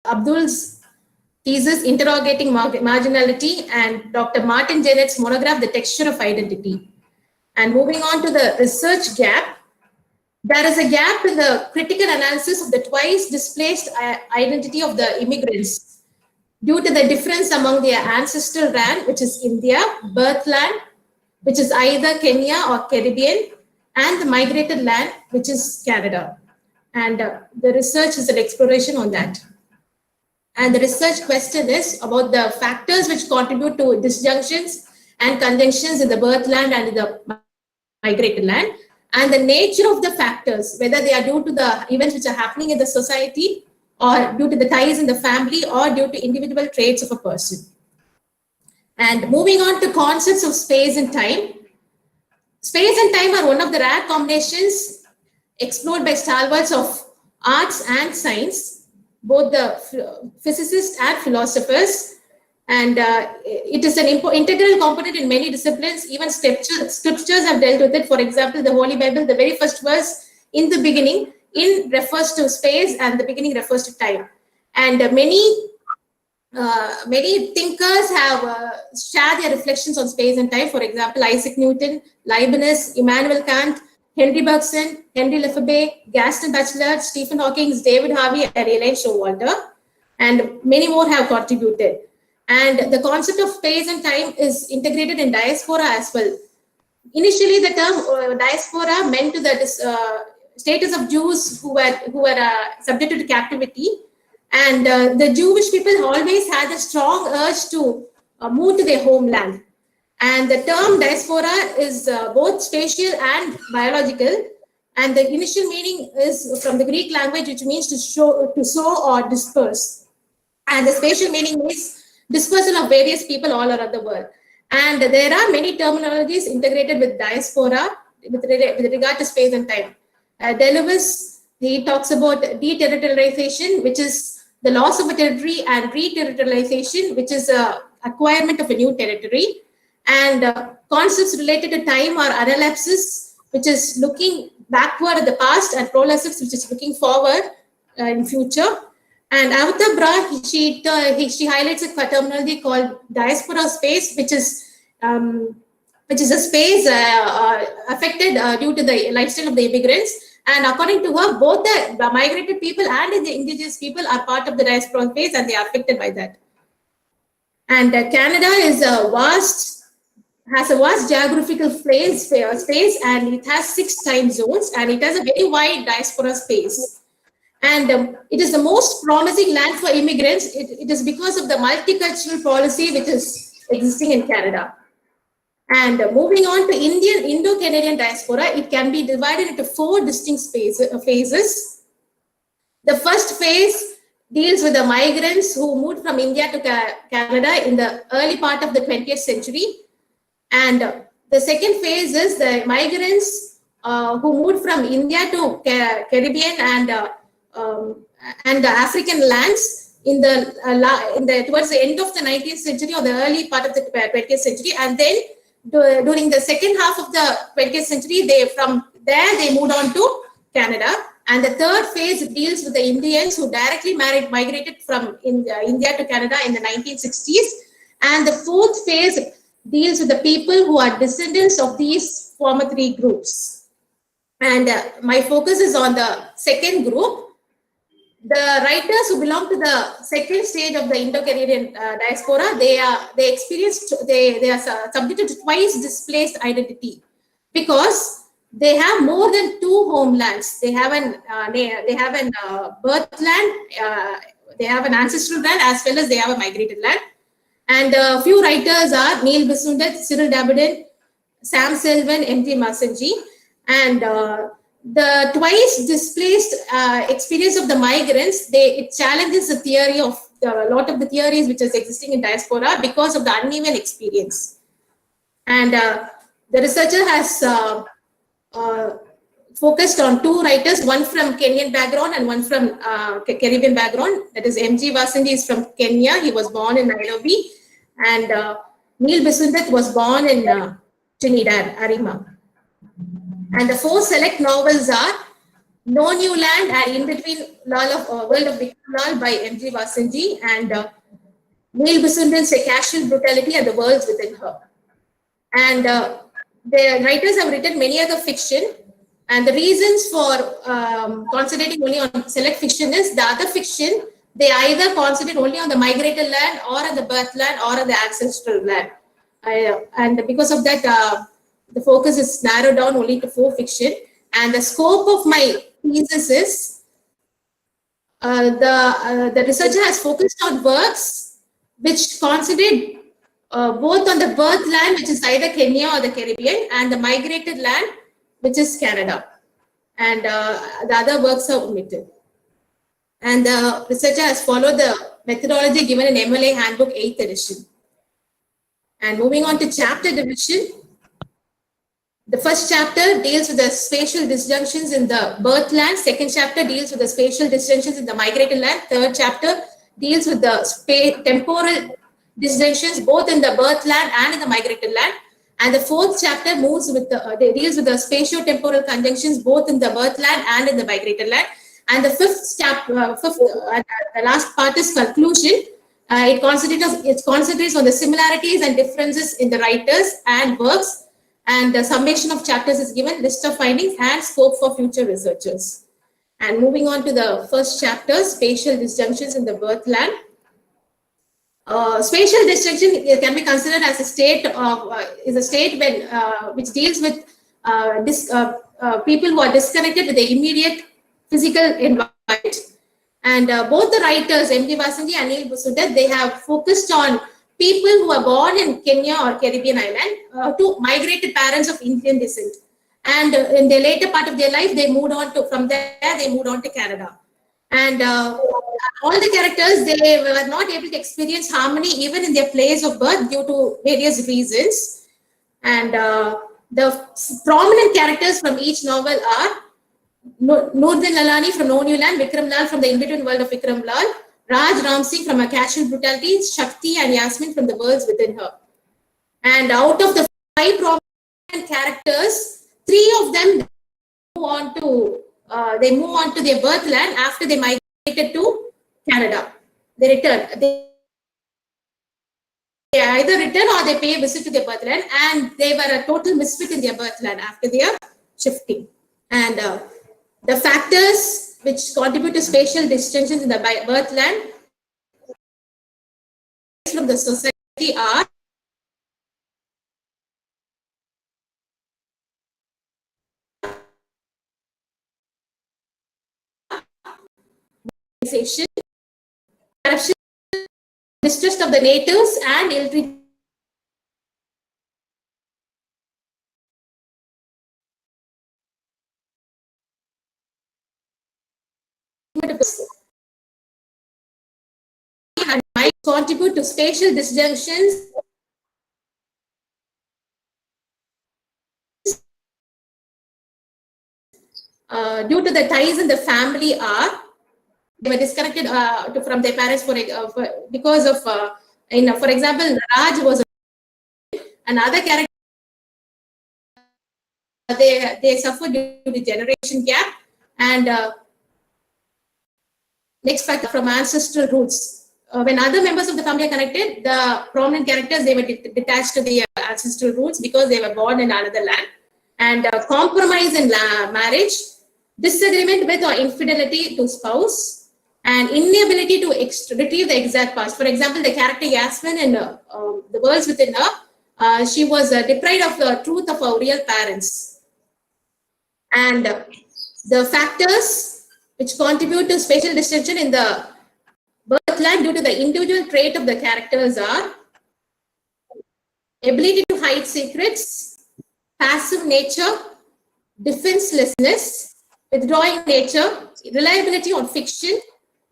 Abdul's thesis, Interrogating Marginality, and Dr. Martin Gennett's monograph, The Texture of Identity. And moving on to the research gap, there is a gap in the critical analysis of the twice displaced identity of the immigrants due to the difference among their ancestral land, which is India, birth land, which is either Kenya or Caribbean, and the migrated land, which is Canada. And the research is an exploration on that. And the research question is about the factors which contribute to disjunctions and conjunctions in the birth land and in the migrated land, and the nature of the factors, whether they are due to the events which are happening in the society, or due to the ties in the family, or due to individual traits of a person. And moving on to concepts of space and time. Space and time are one of the rare combinations explored by stalwarts of arts and science, both the physicists and philosophers. And it is an integral component in many disciplines. Even scriptures have dealt with it. For example, the Holy Bible, the very first verse, in the beginning, refers to space, and the beginning refers to time. And many thinkers have shared their reflections on space and time. For example, Isaac Newton, Leibniz, Immanuel Kant, Henry Bergson, Henry Lefebvre, Gaston Bachelard, Stephen Hawking, David Harvey, and Elaine Showalter, and many more have contributed. And the concept of space and time is integrated in diaspora as well. Initially, the term diaspora meant to the status of Jews who were subjected to captivity. And the Jewish people always had a strong urge to move to their homeland. And the term diaspora is both spatial and biological. And the initial meaning is from the Greek language, which means to sow or disperse. And the spatial meaning is dispersal of various people all around the world. And there are many terminologies integrated with diaspora with regard to space and time. Deleuze, he talks about deterritorialization, which is the loss of a territory, and re-territorialization, which is acquirement of a new territory. And concepts related to time are analepsis, which is looking backward at the past, and prolepsis, which is looking forward in future. And Amita Bra, she highlights a terminology called diaspora space, which is a space affected due to the lifestyle of the immigrants. And according to her, both the migrated people and the indigenous people are part of the diaspora space, and they are affected by that. And Canada is has a vast geographical space, and it has 6 time zones, and it has a very wide diaspora space. And it is the most promising land for immigrants. It is because of the multicultural policy which is existing in Canada. And moving on to Indo-Canadian diaspora, it can be divided into 4 distinct phases. The first phase deals with the migrants who moved from India to Canada in the early part of the 20th century. And the second phase is the migrants who moved from India to Caribbean and the African lands towards the end of the 19th century or the early part of the 20th century. And then during the second half of the 20th century, from there they moved on to Canada. And the third phase deals with the Indians who directly migrated from India to Canada in the 1960s. And the fourth phase deals with the people who are descendants of these former 3 groups. And my focus is on the second group. The writers who belong to the second stage of the Indo-Canadian diaspora, they are subjected to twice displaced identity, because they have more than 2 homelands. They have an birth land, they have an ancestral land, as well as they have a migrated land. And a few writers are Neil Bisundat, Cyril Dabedin, Sam Selvin, M.G. Masanji. And the twice displaced experience of the migrants, it challenges the theory of a lot of the theories which is existing in diaspora because of the uneven experience. And the researcher has focused on 2 writers, one from Kenyan background and one from Caribbean background. That is M.G. Masanji is from Kenya. He was born in Nairobi. And Neil Bisundat was born in Trinidad, Arima. And the 4 select novels are No New Land, and In Between World of Vikram Lal by M.G. Vasanji, and Neil Basundan's A Casual Brutality and the Worlds Within Her. And the writers have written many other fiction, and the reasons for concentrating only on select fiction is the other fiction, they either concentrate only on the migrated land or on the birth land or on the ancestral land. And because of that, the focus is narrowed down only to 4 fiction. And the scope of my thesis is the researcher has focused on works which concentrate both on the birth land, which is either Kenya or the Caribbean, and the migrated land, which is Canada. And the other works are omitted. And the researcher has followed the methodology given in MLA Handbook 8th edition. And moving on to chapter division, the first chapter deals with the spatial disjunctions in the birth land. Second chapter deals with the spatial disjunctions in the migrated land. Third chapter deals with the temporal disjunctions both in the birth land and in the migrated land. And the fourth chapter deals with the spatio-temporal conjunctions both in the birth land and in the migrated land. And the the last part is conclusion. It concentrates on the similarities and differences in the writers and works. And the summation of chapters is given, list of findings and scope for future researchers. And moving on to the first chapter, spatial disjunctions in the birth land. Spatial disjunction can be considered as a state which deals with people who are disconnected with the immediate physical environment. And both the writers, M.G. Vasanji and Neil Basundan, they have focused on people who are born in Kenya or Caribbean island to migrated parents of Indian descent. And in the later part of their life, they moved on to Canada. And all the characters, they were not able to experience harmony even in their place of birth due to various reasons. And the prominent characters from each novel are Noordin Lalani from No New Land, Vikram Lal from the In Between World of Vikram Lal, Raj Ram Singh from A Casual Brutality, Shakti and Yasmin from The Worlds Within Her. And out of the 5 prominent characters, 3 of them move on to their birth land after they migrated to Canada. They return. They either return or they pay a visit to their birth land, and they were a total misfit in their birth land after their shifting. And the factors which contribute to spatial distinctions in the birth land from the society are corruption, distrust of the natives, and ill treatment. And might contribute to spatial disjunctions due to the ties in the family are they were disconnected from their parents because of for example, Raj was another character. They suffered due to generation gap. And next factor, from ancestral roots. When other members of the family are connected, the prominent characters, they were detached to the ancestral roots because they were born in another land. And compromise in marriage, disagreement with or infidelity to spouse, and inability to retrieve the exact past. For example, the character Yasmin in The Worlds Within Her, she was deprived of the truth of her real parents. And the factors which contribute to spatial distinction in the birth land due to the individual trait of the characters are ability to hide secrets, passive nature, defenselessness, withdrawing nature, reliability on fiction,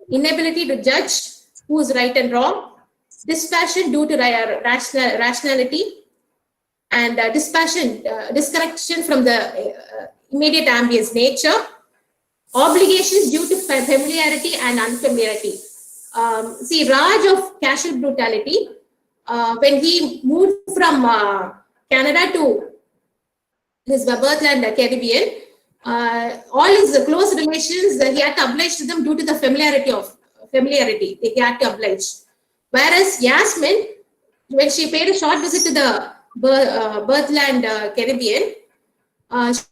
inability to judge who is right and wrong, dispassion due to rationality, and disconnection from the immediate ambience nature, obligations due to familiarity and unfamiliarity. See, Raj of Casual Brutality, when he moved from Canada to his birthland, Caribbean, All his close relations, he had to oblige to them due to the familiarity. He had to oblige. Whereas Yasmin, when she paid a short visit to the Birthland Caribbean, she had to oblige to them due to the familiarity.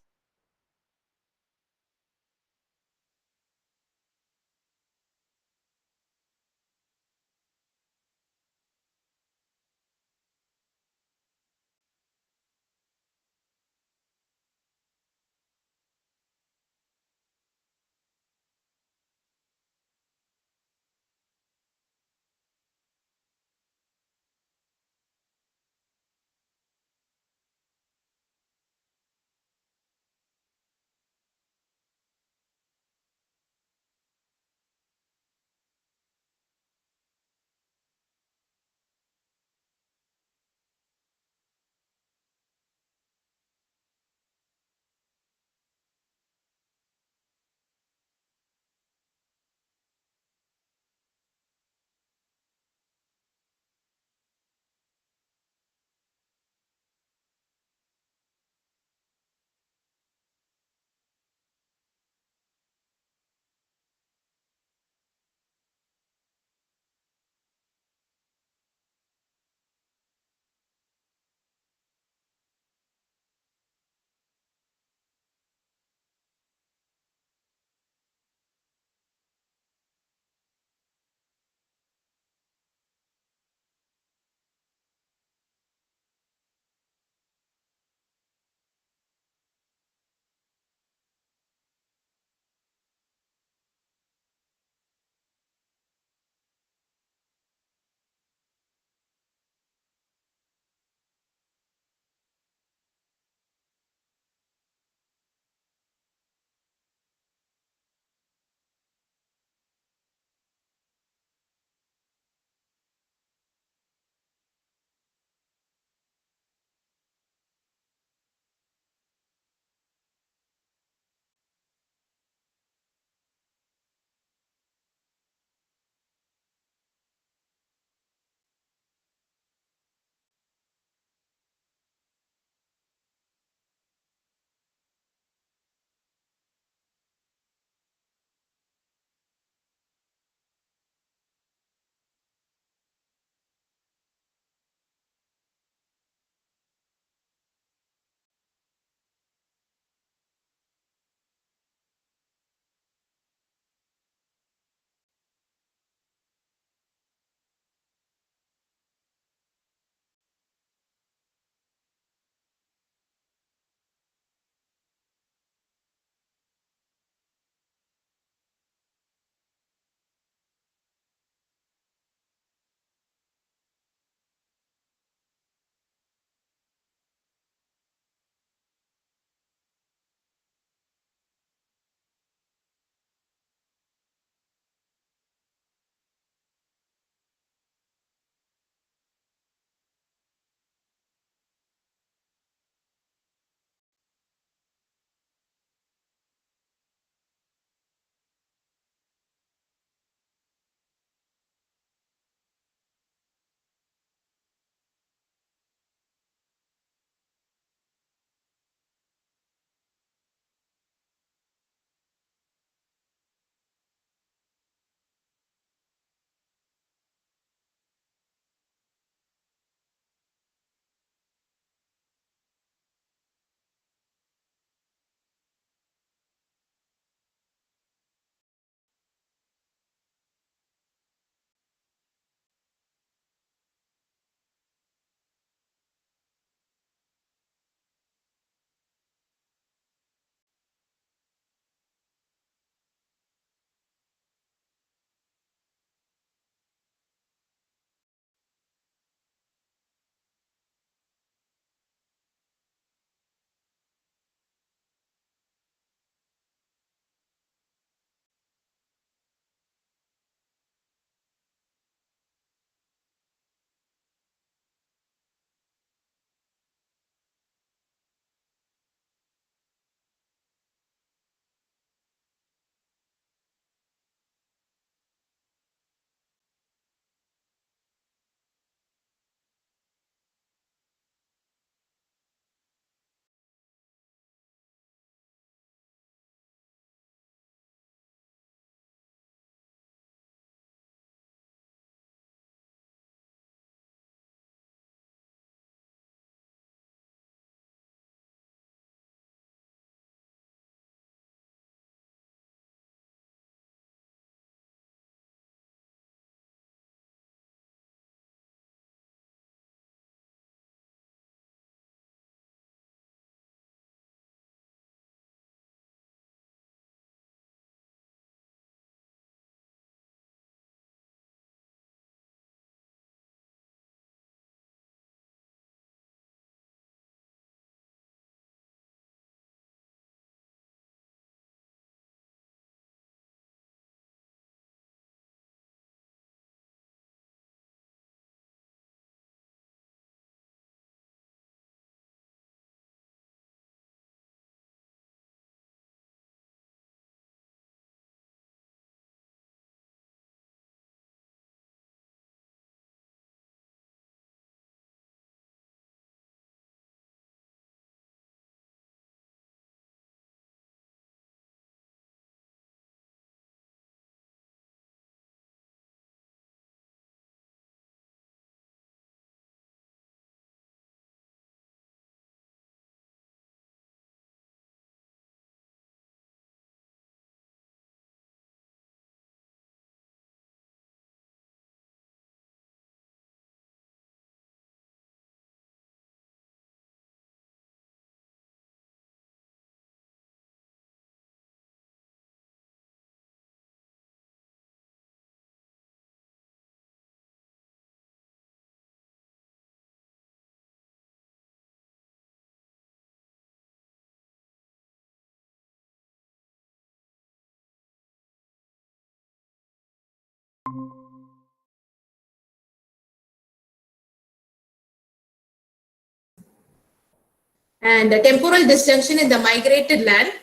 And temporal disjunction in the migrated land.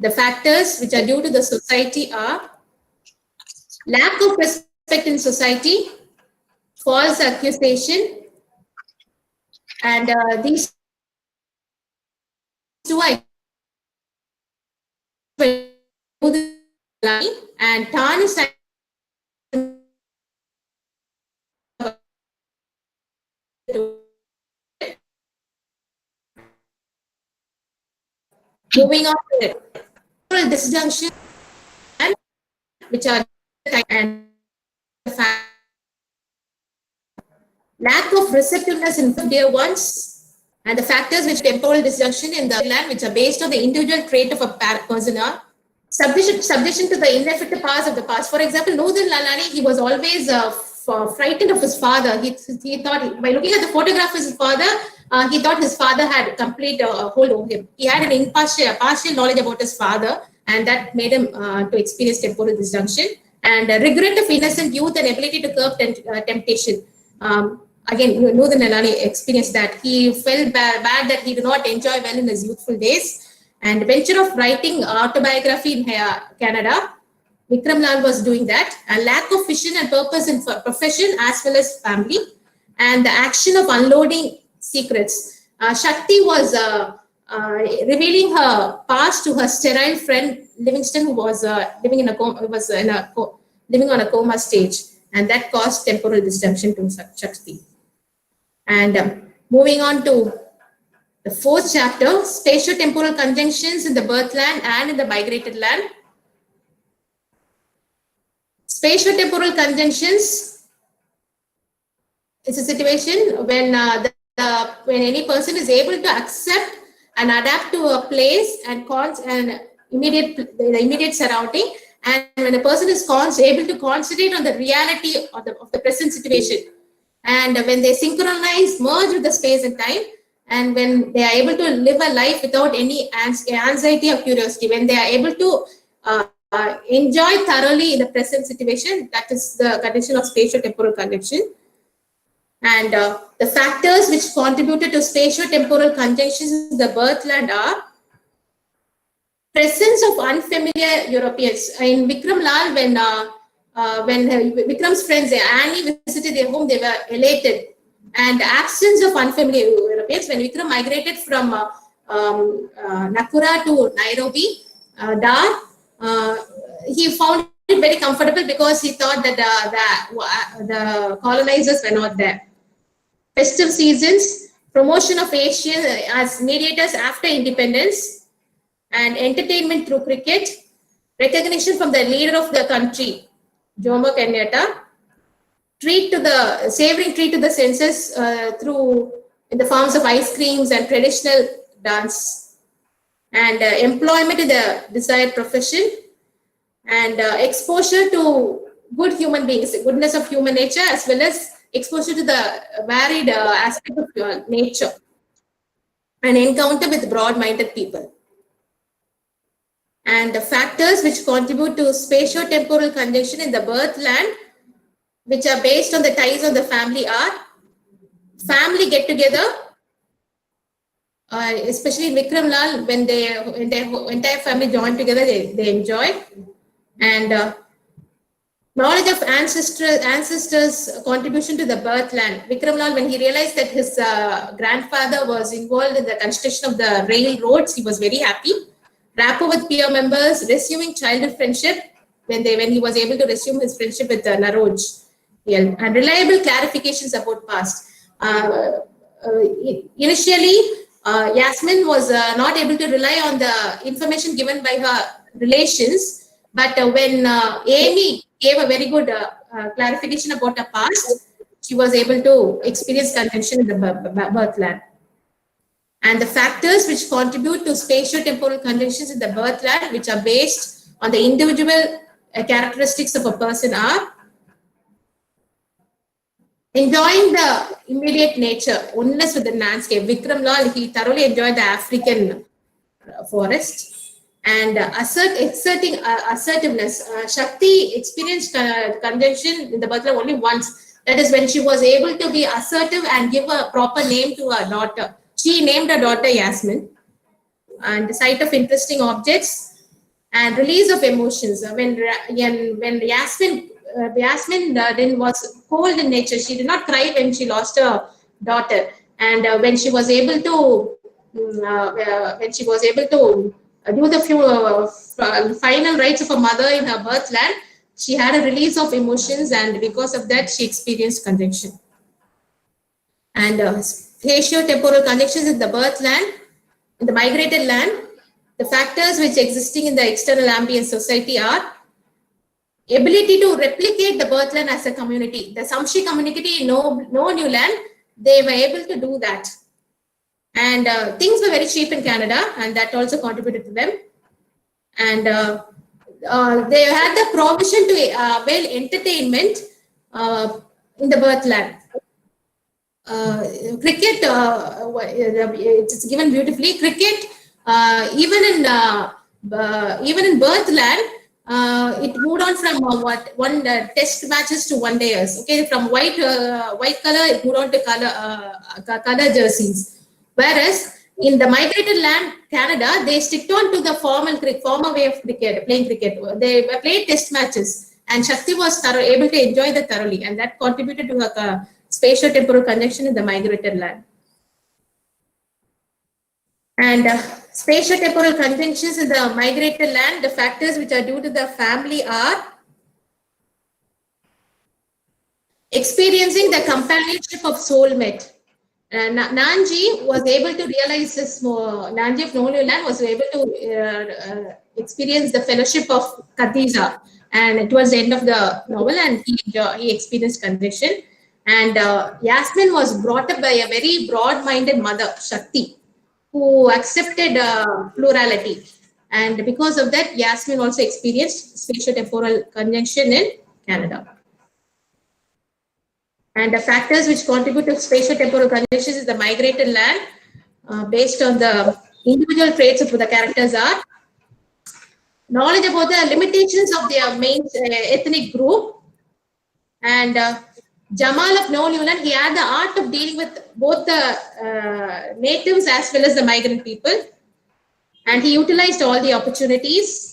The factors which are due to the society are lack of respect in society, false accusation, and these two are and tarnished. Moving on to the disjunction, which are and lack of receptiveness in dear ones, and the factors which temporal disjunction in the land, which are based on the individual trait of a person, are subjection to the ineffective powers of the past. For example, Nudin Lalani, he was always frightened of his father. He thought, by looking at the photograph of his father, he thought his father had complete hold over him. He had an partial knowledge about his father, and that made him to experience temporal disjunction. And regret of innocent youth and ability to curb temptation. Again, Nudin Lalani experienced that. He felt bad that he did not enjoy well in his youthful days. And venture of writing autobiography in Canada, Vikram Lal was doing that. A lack of vision and purpose in profession as well as family, and the action of unloading secrets. Shakti was revealing her past to her sterile friend Livingston, who was living on a coma stage, and that caused temporal disjunction to Shakti. And moving on to the fourth chapter, spatio-temporal conjunctions in the birth land and in the migrated land. Spatio-temporal conjunctions is a situation when when any person is able to accept and adapt to a place and the immediate surrounding, and when a person is able to concentrate on the reality of the present situation, and when they synchronize, merge with the space and time, and when they are able to live a life without any anxiety or curiosity, when they are able to enjoy thoroughly in the present situation, that is the condition of spatio-temporal conjunction. And the factors which contributed to spatio-temporal conjunctions in the birth land are presence of unfamiliar Europeans. In Vikram Lal, when Vikram's friends Annie visited their home, they were elated. And the absence of unfamiliar Europeans, when Vikram migrated from Nakura to Nairobi, Dar, he found it very comfortable because he thought that the colonizers were not there. Festive seasons, promotion of Asians as mediators after independence, and entertainment through cricket, recognition from the leader of the country, Jomo Kenyatta, savoring treat to the senses in the forms of ice creams and traditional dance, and employment in the desired profession, and exposure to good human beings, goodness of human nature, as well as exposure to the varied aspect of nature, and encounter with broad-minded people. And the factors which contribute to spatio-temporal conjunction in the birth land, which are based on the ties of the family, are family get-together, especially in Vikram Lal, when their entire family joined together, they enjoy. And knowledge of ancestors' contribution to the birth land. Vikram Lal, when he realized that his grandfather was involved in the construction of the railroads, he was very happy. Rapport with peer members, resuming childhood friendship, when he was able to resume his friendship with Naroj. And reliable clarifications about past. Initially, Yasmin was not able to rely on the information given by her relations, but when Amy gave a very good clarification about her past, she was able to experience conjunction in the birth land. And the factors which contribute to spatio-temporal conjunctions in the birth land, which are based on the individual characteristics of a person, are enjoying the immediate nature, oneness with the landscape. Vikram Lal, he thoroughly enjoyed the African forest. and exerting assertiveness. Shakti experienced conjunction in the birth line only once. That is when she was able to be assertive and give a proper name to her daughter. She named her daughter Yasmin. And the sight of interesting objects and release of emotions. When Yasmin then was cold in nature, she did not cry when she lost her daughter, and when she was able to do the few final rites of a mother in her birth land, she had a release of emotions, and because of that, she experienced conjunction. And spatio-temporal conjunctions in the birth land, in the migrated land, the factors which existing in the external ambient society are ability to replicate the birth land as a community. The Samshi community in no new land, they were able to do that. And things were very cheap in Canada, and that also contributed to them. And they had the provision to avail entertainment in the birth land. Cricket, it's given beautifully. Cricket, even in birth land, it moved on from one test matches to one dayers. Okay, from white color, it moved on to color jerseys. Whereas in the migrated land, Canada, they stick on to the former way of cricket, playing cricket. They played test matches, and Shakti was able to enjoy that thoroughly, and that contributed to her spatio-temporal conjunction in the migrated land. And spatio-temporal conjunctions in the migrated land, the factors which are due to the family are experiencing the companionship of soulmate. Nanji was able to realize this more. Nanji of No New Land was able to experience the fellowship of Khadija, and towards the end of the novel, and he experienced conviction. And Yasmin was brought up by a very broad-minded mother, Shakti, who accepted plurality. And because of that, Yasmin also experienced spatio-temporal conjunction in Canada. And the factors which contribute to spatio-temporal conjunctions in the migrated land, based on the individual traits of the characters, are knowledge about the limitations of their main ethnic group. And Jamal of No New Land, he had the art of dealing with both the natives as well as the migrant people. And he utilized all the opportunities.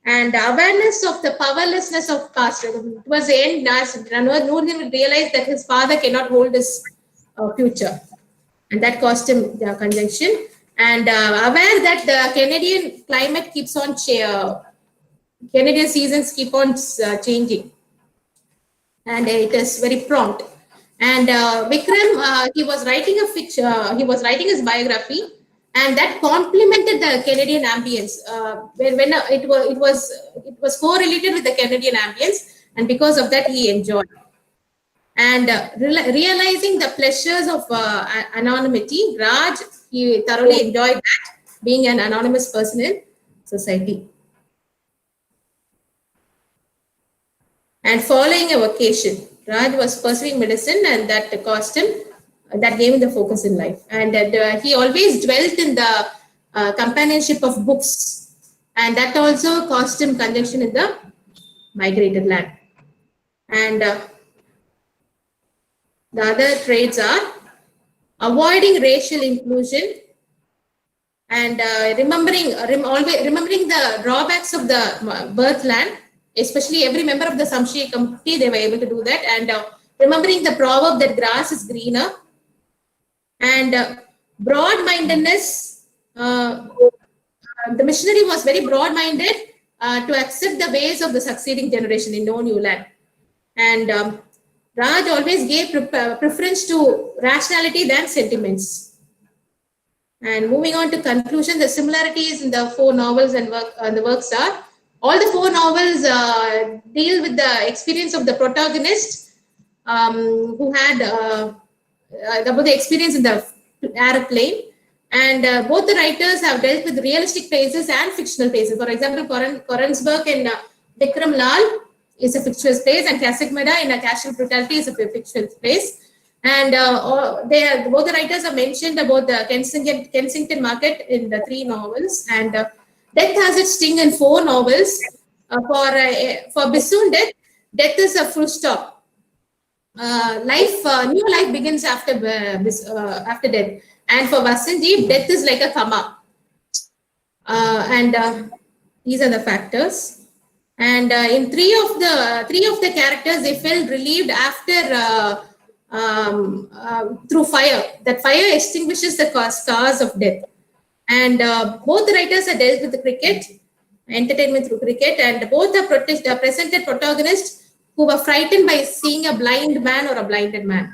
And awareness of the powerlessness of caste. It was the end, Noordin realized that his father cannot hold his future. And that caused him the conjunction. And aware that the Canadian climate keeps on, Canadian seasons keep on changing. And it is very prompt. And Vikram, he was writing a fiction, he was writing his biography, and that complemented the Canadian ambience. When it was correlated with the Canadian ambience, and because of that, he enjoyed. And realizing the pleasures of anonymity, Raj, he thoroughly enjoyed that, being an anonymous person in society. And following a vocation, Raj was pursuing medicine, and that cost him, that gave him the focus in life. And he always dwelt in the companionship of books, and that also cost him conjunction in the migrated land. And the other traits are avoiding racial inclusion, and remembering the drawbacks of the birth land. Especially every member of the Samshi community, they were able to do that. And remembering the proverb that grass is greener. And broad-mindedness, the missionary was very broad-minded to accept the ways of the succeeding generation in No New Land. And Raj always gave preference to rationality than sentiments. And moving on to conclusion, the similarities in the four novels and the works are, all the four novels deal with the experience of the protagonist who had about the experience in the airplane. And both the writers have dealt with realistic places and fictional places. For example, Korensburg in Vikram Lal is a fictitious place, and Kasekmeda in A Casual Brutality is a fictitious place. And both the writers have mentioned about the Kensington market in the three novels. And Death has its sting in 4 novels. For Bisun, death is a full stop. New life begins after death. And for Vasanji, death is like a comma. And these are the factors. And in three of the characters, they felt relieved after through fire. That fire extinguishes the scars of death. And both the writers are dealt with the cricket, entertainment through cricket, and both are presented protagonists who were frightened by seeing a blind man or a blinded man.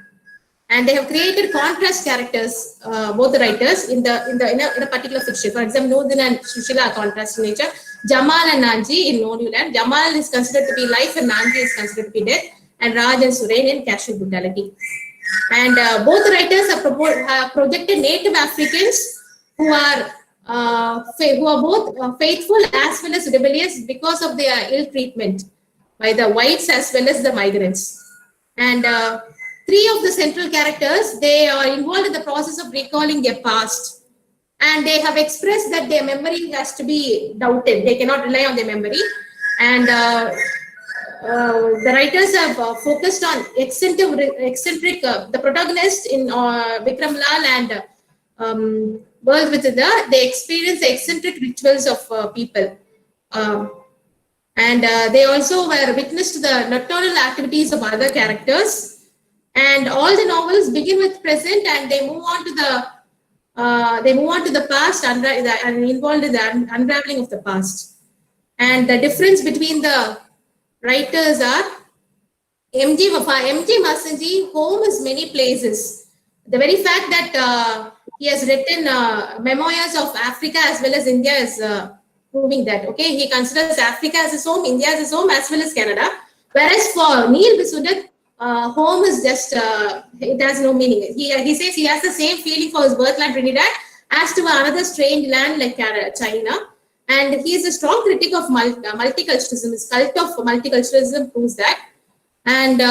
And they have created contrast characters, both the writers, in a particular fiction. For example, Nordin and Sushila are contrast in nature. Jamal and Nanji in No New Land. Jamal is considered to be life and Nanji is considered to be death. And Raj and Surain in casual brutality. And both the writers have projected native Africans who are both faithful as well as rebellious because of their ill treatment by the whites as well as the migrants. And three of the central characters, they are involved in the process of recalling their past. And they have expressed that their memory has to be doubted. They cannot rely on their memory. And the writers have focused on eccentric the protagonist in Vikram Lal and World Within they experience the eccentric rituals of people. And they also were witness to the nocturnal activities of other characters. And all the novels begin with present, and they move on to the past and involved in the unraveling of the past. And the difference between the writers are M.G. Vasanji, home is many places. The very fact that he has written memoirs of Africa as well as India is proving that. Okay, he considers Africa as his home, India as his home, as well as Canada. Whereas for Neil Bisundat, home is just, it has no meaning. He says he has the same feeling for his birthland Trinidad as to another strange land like China. And he is a strong critic of multiculturalism. His cult of multiculturalism proves that. And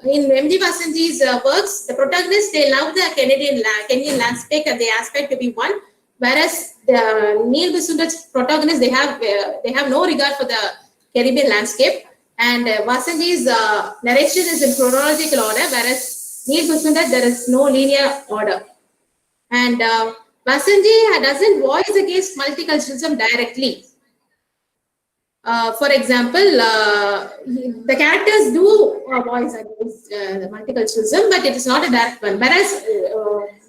in M.G. Vasanji's works, the protagonists, they love the Kenyan landscape and they aspire to be one. Whereas the Neil Bisundat's protagonists, they have no regard for the Caribbean landscape. And Vasanji's narration is in chronological order, whereas Neil Bisundat, there is no linear order. And Vasanji doesn't voice against multiculturalism directly. For example, the characters do voice against the multiculturalism, but it is not a direct one. Whereas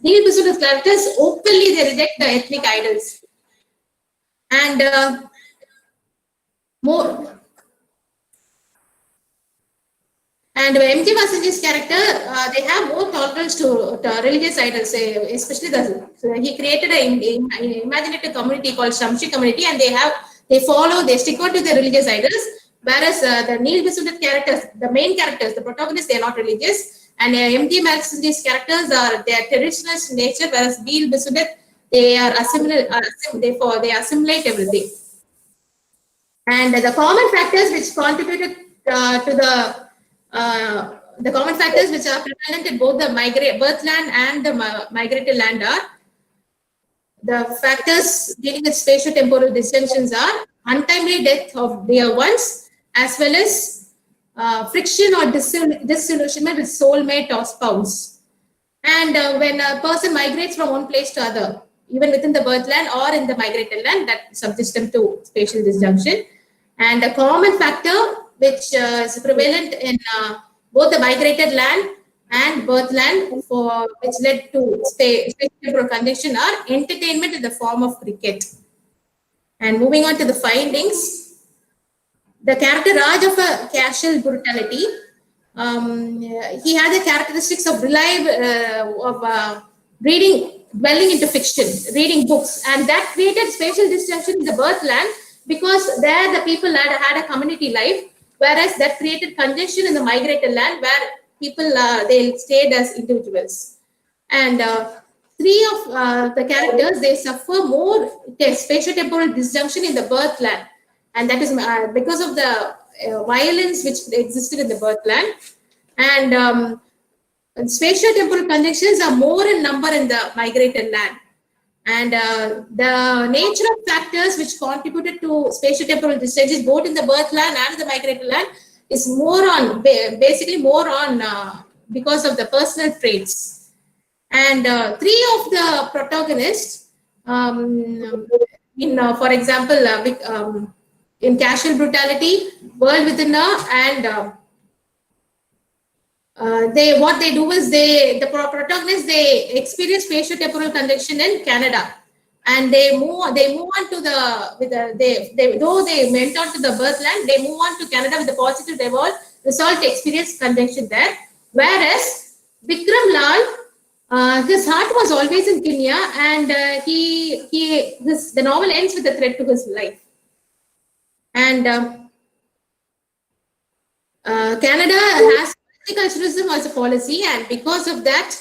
Neil Bisundat's characters openly they reject the ethnic idols. And more. And M.G. Vasanji's character, they have more tolerance to religious idols, especially he created an imaginative community called Shamshi community, and they stick on to their religious idols. Whereas the Neil Bisundat characters, the main characters, the protagonists, they are not religious, and M.G. Vasanji's characters they are traditionalist in nature, whereas Neil Bisundat, they assimilate everything. And the common factors which contributed the common factors which are prevalent in both the birthland and the migrated land are the factors dealing with spatio-temporal distinctions are untimely death of dear ones, as well as friction or disillusionment with soulmate or spouse. And when a person migrates from one place to other, even within the birthland or in the migrated land, that subjects them to spatial disjunction. And a common factor which is prevalent in both the migrated land and birthland, which led to spatial conjunction, are entertainment in the form of cricket. And moving on to the findings, the character Raj of a casual brutality, he had the characteristics of dwelling into fiction, reading books, and that created spatial disjunction in the birthland because there the people had a community life. Whereas that created congestion in the migrated land where people, they stayed as individuals. And three of the characters, they suffer more spatio-temporal disjunction in the birthland. And that is because of the violence which existed in the birthland. And spatio-temporal conjunctions are more in number in the migrated land. And the nature of factors which contributed to spatiotemporal discharges both in the birth land and the migratory land is more on, basically more on because of the personal traits. And three of the protagonists, for example, in Casual Brutality, World Within Her, and what they do is the protagonists, they experience spatiotemporal conjunction in Canada, and they move on to though they went on to the birth land, they move on to Canada with a positive result to experience conjunction there. Whereas Vikram Lal, his heart was always in Kenya, and the novel ends with a threat to his life. And Canada has multiculturalism as a policy, and because of that,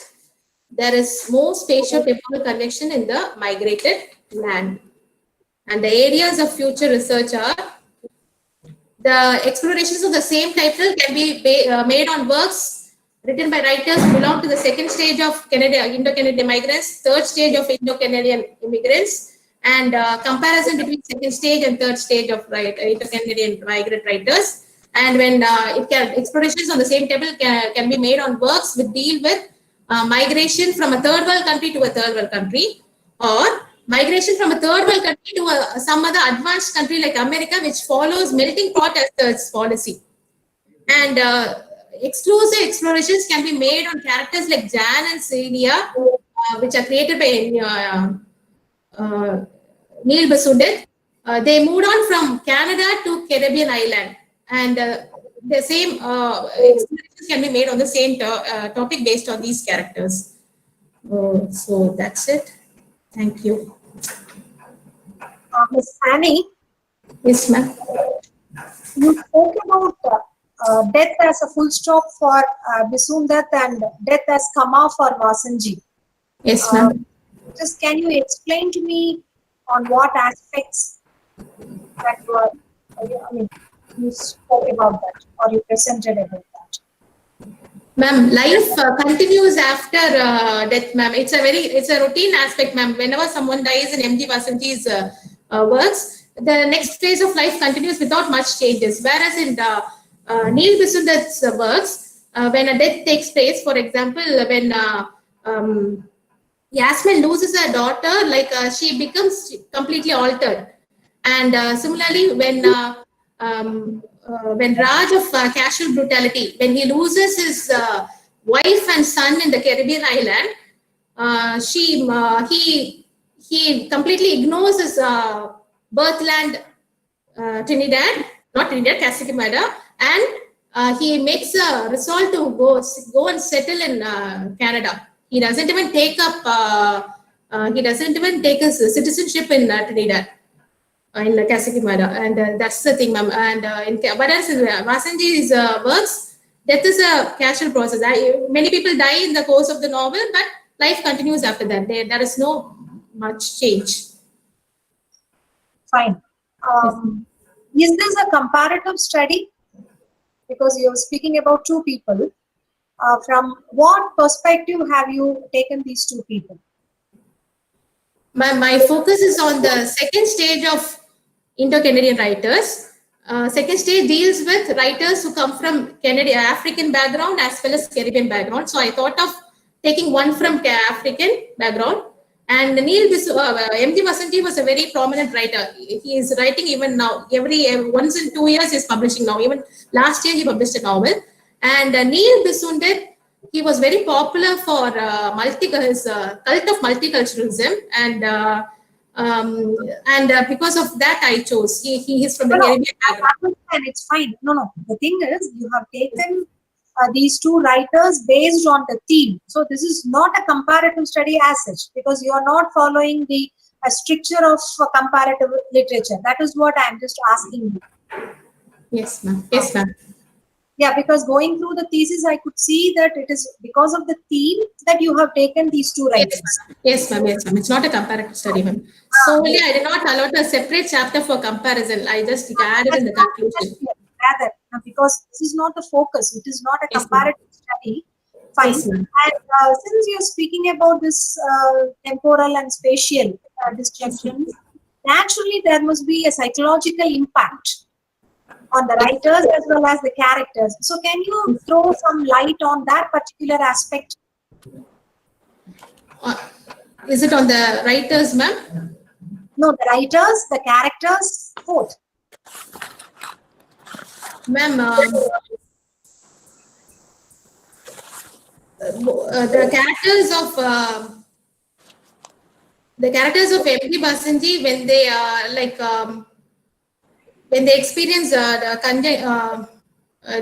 there is more spatio-temporal connection in the migrated land. And the areas of future research are the explorations of the same title can be made on works written by writers who belong to the second stage of Indo-Canadian migrants, third stage of Indo-Canadian immigrants, and comparison between second stage and third stage of Indo-Canadian migrant writers. And when explorations on the same table can be made on works which deal with migration from a third world country to a third world country, or migration from a third world country to some other advanced country like America, which follows melting pot as its policy. And exclusive explorations can be made on characters like Jan and Celia, which are created by Neil Basundit. They moved on from Canada to Caribbean island, and the same explorations can be made on the same topic based on these characters. So that's it. Thank you. Ms. Annie. Yes, ma'am. You spoke about death as a full stop for Bisundat and death as comma for Vasanji. Yes, ma'am. Just can you explain to me on what aspects that were, you spoke about that or you presented about that? Ma'am, life continues after death, ma'am. It's a routine aspect, ma'am. Whenever someone dies in M.G. Vasanji's works, the next phase of life continues without much changes. Whereas in Neil Bisundat's works, when a death takes place, for example, when Yasmin loses her daughter, she becomes completely altered. And similarly, when Raj of Casual Brutality, when he loses his wife and son in the Caribbean island, he completely ignores his birthland, Kasikimada, and he makes a resolve to go and settle in Canada. He doesn't even take up. He doesn't even take his citizenship in Trinidad. In Kasikimada, and that's the thing, ma'am. And whereas in Vasanji's works, death is a casual process. Many people die in the course of the novel, but life continues after that. There is no much change. Fine. Is this a comparative study? Because you're speaking about two people. From what perspective have you taken these two people? My focus is on the second stage of Indo-Canadian writers. Second stage deals with writers who come from African background as well as Caribbean background. So I thought of taking one from African background. And M.G. Vasanji was a very prominent writer. He is writing even now. Once in 2 years, he's publishing now. Even last year, he published a novel. And Neil Bisundat, he was very popular for his cult of multiculturalism, and because of that I chose. He is from the Caribbean background. And it's fine. No. The thing is, you have taken these two writers based on the theme. So this is not a comparative study as such, because you are not following the stricture of comparative literature. That is what I am just asking you. Yes, ma'am. Yes, ma'am. Yeah, because going through the thesis, I could see that it is because of the theme that you have taken these two writers. Yes, ma'am. Yes, ma'am. It's not a comparative study, ma'am. Solely, I did not allot a separate chapter for comparison. I just added in the conclusion. Rather, because this is not the focus. It is not a comparative study. Fine. Yes, ma'am. And since you're speaking about this temporal and spatial disjunctions, naturally there must be a psychological impact on the writers as well as the characters. So can you throw some light on that particular aspect? Is it on the writers, ma'am? No, the writers, the characters, both. Ma'am, the characters of M.D. Basanji, when they when they experience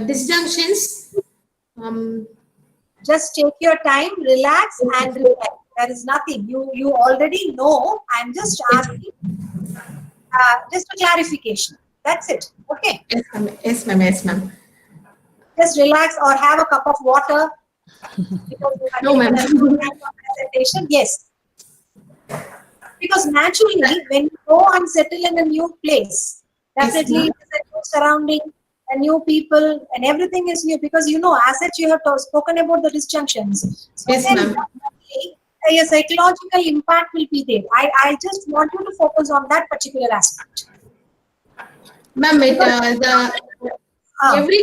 disjunctions, Just take your time, relax, and reply. There is nothing. You already know. I'm just asking, just a clarification. That's it. Okay. yes, ma'am. Yes, ma'am. Yes, ma'am. Just relax or have a cup of water. Because you have No, ma'am. taken a good time for presentation. Yes. Because naturally, when you go and settle in a new place, definitely Yes, it is a new surrounding, a new people, and everything is new. Because as such, you have spoken about the disjunctions. So Yes, then ma'am. definitely a psychological impact will be there. I just want you to focus on that particular aspect. Ma'am, every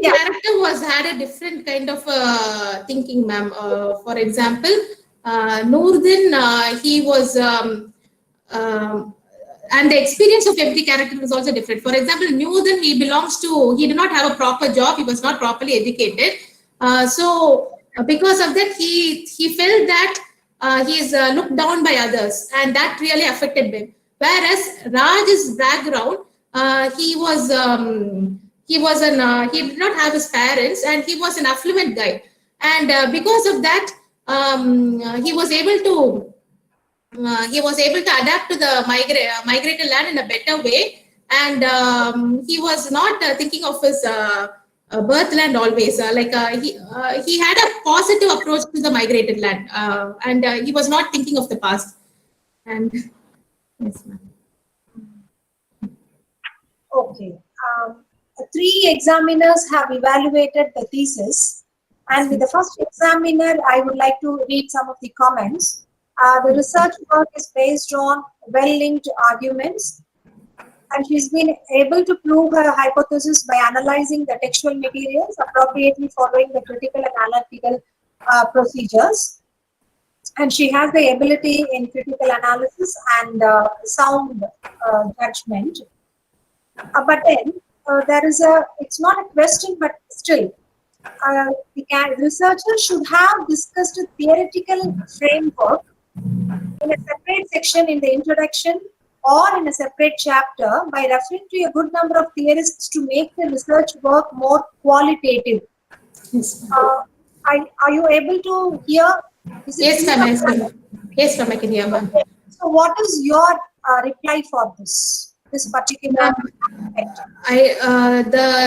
Yeah. character was had a different kind of thinking, ma'am. For example, Noordin, he was, and the experience of every character was also different. For example, Noordin, he did not have a proper job. He was not properly educated. Because of that, he felt that he is looked down by others, and that really affected him. Whereas Raj's background, he did not have his parents, and he was an affluent guy, and because of that, he was able to adapt to the migrated land in a better way, and he was not thinking of his birthland always. He had a positive approach to the migrated land, and he was not thinking of the past. And yes, ma'am. Okay. 3 examiners have evaluated the thesis, and with the first examiner, I would like to read some of the comments. The research work is based on well-linked arguments, and she's been able to prove her hypothesis by analyzing the textual materials appropriately following the critical and analytical procedures. And she has the ability in critical analysis and sound judgment. But then there is it's not a question, but still, the researcher should have discussed a theoretical framework in a separate section in the introduction or in a separate chapter by referring to a good number of theorists to make the research work more qualitative. Yes, ma'am. Are you able to hear? Yes, ma'am. Yes, ma'am. Yes, ma'am. I can hear, ma'am. So, what is your reply for this particular aspect?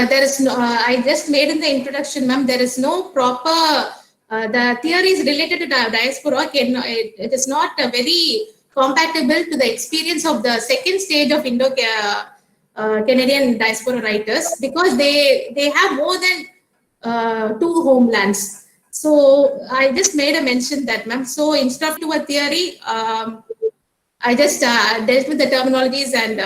There is no. I just made in the introduction, ma'am. There is no proper. The theories related to diaspora it is not very compatible to the experience of the second stage of Canadian diaspora writers, because they have more than 2 homelands. So I just made a mention that, ma'am. So instead of to a theory, I just dealt with the terminologies and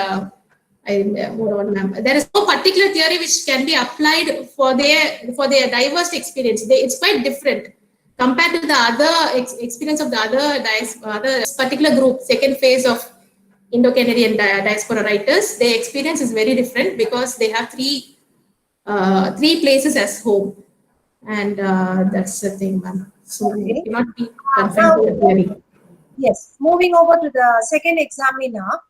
I moved on, ma'am. There is no particular theory which can be applied for their diverse experience. It's quite different compared to the other experience of the other particular group, second phase of Indo-Canadian diaspora writers. Their experience is very different because they have three places as home. And that's the thing, ma'am. So it cannot be confined to the theory. Yes. Moving over to the second examiner.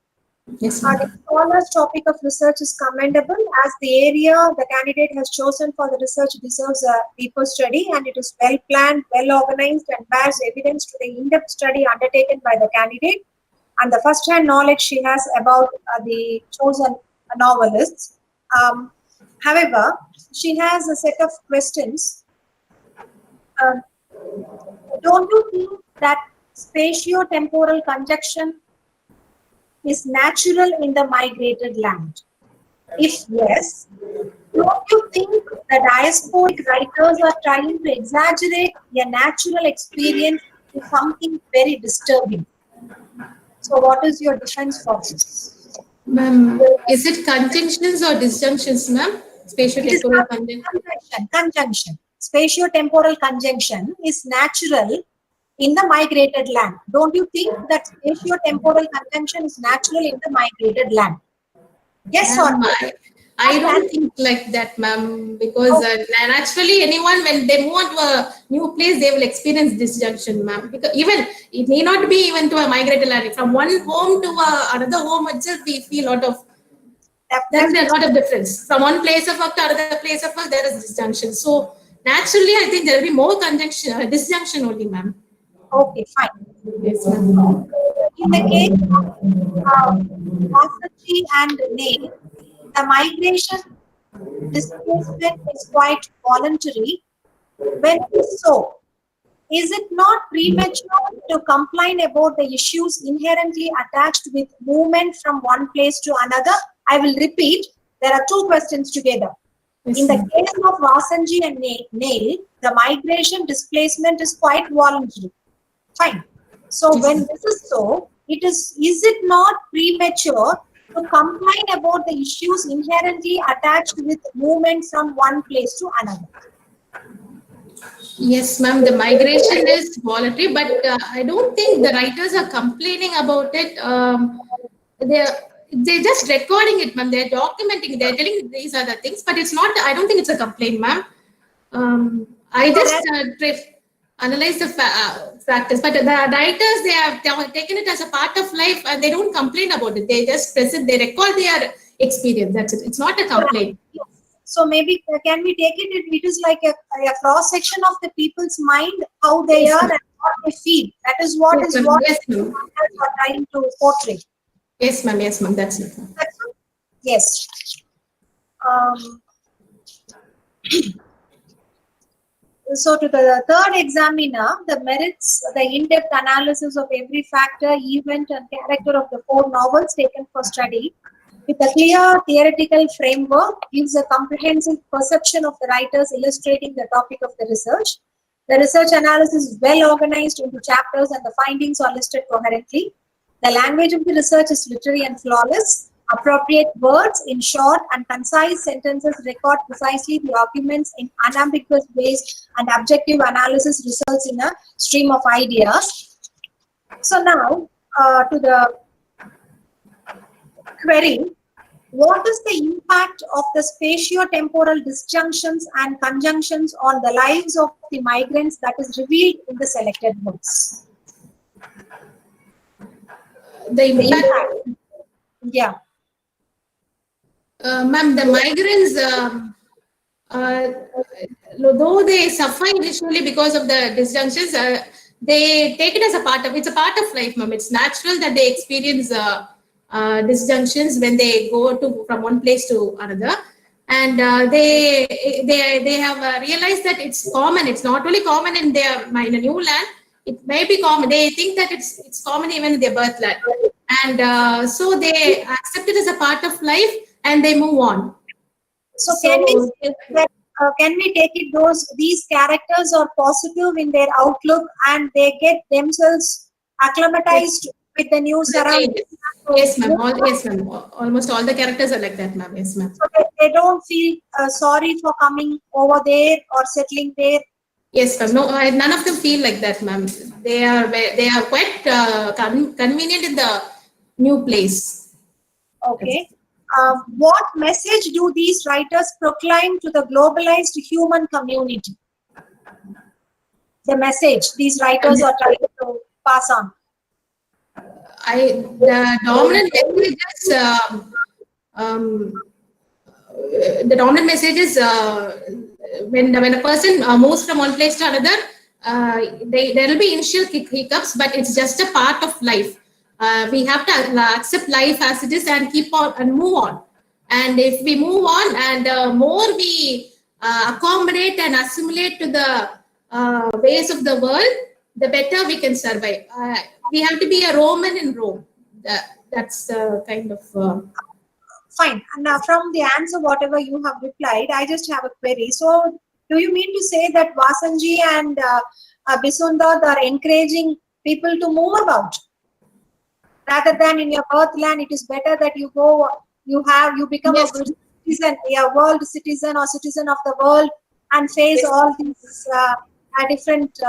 Yes, The ma'am. scholar's topic of research is commendable, as the area the candidate has chosen for the research deserves a deeper study, and it is well planned, well organized, and bears evidence to the in-depth study undertaken by the candidate and the first-hand knowledge she has about the chosen novelists. However, she has a set of questions. Don't you think that spatio-temporal conjunction is natural in the migrated land? If yes, don't you think the diasporic writers are trying to exaggerate a natural experience to something very disturbing? So, what is your defense for this? Ma'am, is it conjunctions or disjunctions, ma'am? It is Spatio-temporal conjunction. conjunction. Conjunction. Spatio-temporal conjunction is natural in the migrated land. Don't you think that spatio-temporal conjunction is natural in the migrated land? Yes or Ma'am, no? I don't think like that, ma'am, because naturally anyone, when they move on to a new place, they will experience disjunction, ma'am. Because even, it may not be even to a migrated land. From one home to another home itself, we feel a lot of, there's a lot of difference. From one place of work to another place of work, there is disjunction. So naturally, I think there will be more conjunction, disjunction only, ma'am. Okay, fine. Yes, ma'am. In the case of Vasaji and Nail, the migration displacement is quite voluntary. When it is so, is it not premature to complain about the issues inherently attached with movement from one place to another? I will repeat, there are two questions together. Yes, In the ma'am. case of Vasanji and Nail, the migration displacement is quite voluntary. Fine. So Yes, when ma'am. this is so, is it not premature to complain about the issues inherently attached with movement from one place to another? Yes, ma'am. The migration is voluntary, but I don't think the writers are complaining about it. They're just recording it, ma'am. They're documenting. They're telling these are the things, but it's not. I don't think it's a complaint, ma'am. I just analyze the factors, but the writers, they have taken it as a part of life, and they don't complain about it. They just present. They record their experience. That's it. It's not a complaint. So maybe can we take it? It is like a cross section of the people's mind, how they Yes, are ma'am. and what they feel. That is what Yes, is ma'am. what Yes, ma'am. writers are trying to portray. Yes, ma'am. Yes, ma'am. That's it. Ma'am. That's all? Yes. Um, So to the third examiner, the merits, the in-depth analysis of every factor, event and character of the 4 novels taken for study with a clear theoretical framework gives a comprehensive perception of the writers illustrating the topic of the research. The research analysis is well organized into chapters and the findings are listed coherently. The language of the research is literary and flawless. Appropriate words in short and concise sentences record precisely the arguments in unambiguous ways, and objective analysis results in a stream of ideas. So now to the query, what is the impact of the spatio-temporal disjunctions and conjunctions on the lives of the migrants that is revealed in the selected books? The impact. Yeah. Ma'am, the migrants, though they suffer initially because of the disjunctions, they take it as a part of, it's a part of life, ma'am. It's natural that they experience disjunctions when they go to from one place to another. And they have realized that it's common. It's not only common in in a new land. It may be common. They think that it's common even in their birthland, and so they accept it as a part of life and they move on. So can we say that, can we take it these characters are positive in their outlook and they get themselves acclimatized with the new surroundings? Yes, ma'am. Yes, ma'am. Almost all the characters are like that, ma'am. Yes, ma'am. So they don't feel sorry for coming over there or settling there. Yes, ma'am. No, none of them feel like that, ma'am. They are quite convenient in the new place. Okay. What message do these writers proclaim to the globalized human community? The message these writers are trying to pass on. The dominant message is when a person moves from one place to another, there will be initial hiccups, but it's just a part of life. We have to accept life as it is and keep on and move on. And if we move on and more we accommodate and assimilate to the ways of the world, the better we can survive. We have to be a Roman in Rome. That's the kind of. Fine. And now from the answer, whatever you have replied, I just have a query. So, do you mean to say that Vasanji and Bisundar are encouraging people to move about? Rather than in your birthland, it is better that you go, you become Yes. a good citizen, a world citizen or citizen of the world, and face all these different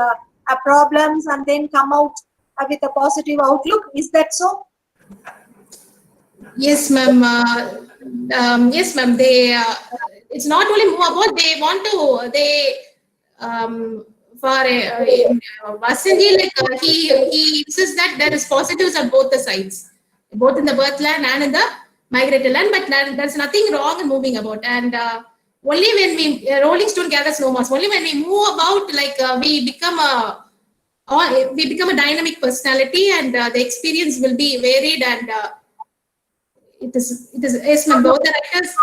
problems and then come out with a positive outlook. Is that so? Yes, ma'am. Yes, ma'am. They it's not only move about. They want to. They for Vasanji, like he insists that there is positives on both the sides, both in the birthland and in the migrated land. But there's nothing wrong in moving about. And only when we Rolling Stone gathers no moss. Only when we move about, like we become a dynamic personality, and the experience will be varied, and it is yes, ma'am. Both the writers.